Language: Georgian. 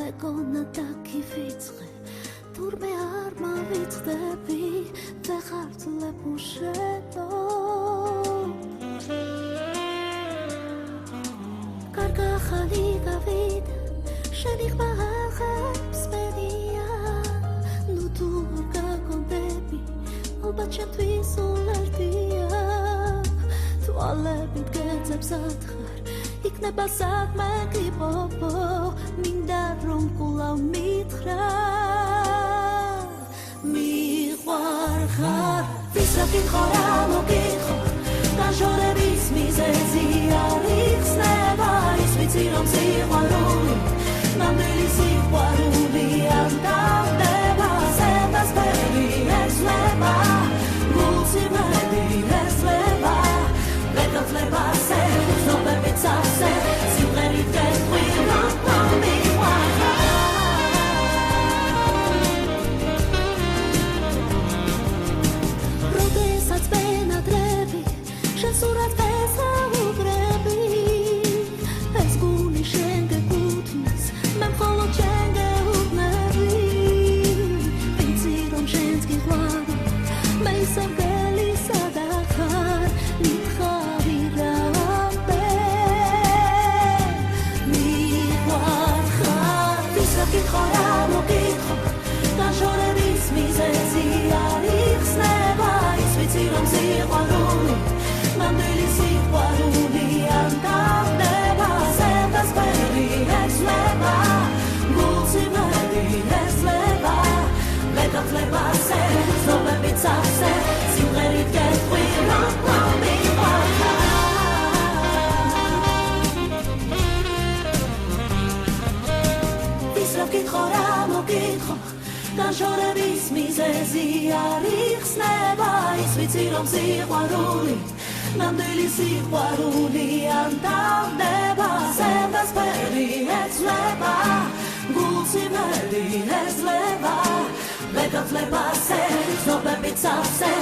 მეგონა დაგივიწყე თურმე არ მავიწყდები ვეხარძლებ უშენო კარგა ხალი გავიდა შენი ხმა აღებს მენია ნუ თუ გაგონდები ალბათ ჩემთვის უერთია თვალებით გეძებს ათხარ იქნება საქმე გიპოვო მინდა რომ კვლავ მითხრა მიყვარხარ ვისაც გითხარ მოგიხარ განშორების მიზეზი არ იხსნება ის ვიცი რომ სიყვარული ნამდვილი სიყვარული არ დავდება სენდასფერი ეძლება გულსიმედი ეძლება ვეკავლება ზნობებით სავსე სიმღერით გეტყვი რომ მიყვარხარ როდესაც ვენადრები შენ სურათს ვესაუბრები ეს გული შენ გეკუთვნის მე მხოლოდ შენ გეუბნები ვიცი რომ შენც გიყვარებ მე ისევ გელისადა ხარ მითხარი რამე მიყვარხარ ვისაც გითხარ მოგიხარ განშორების მიზეზი არ იხსნება ის ვიცი რომ სიყვარული ნამდვილი სიყვარული არ დავდება სენდასფერი ეძლება გულსიმედი ეძლება ვეკავლება ზნობებით სავსე სიმღერით გეტყვი რომ მიყვარხარ ვისაც გითხარ მოგიხარ განშორების მიზეზი არ იხსნება ის ვიცი რომ სიყვარული ნამდვილი სიყვარული არ დავდება სენდასფერი ეძლება გულსიმედი ეძლება ვეკავლება ზნობებით სავსე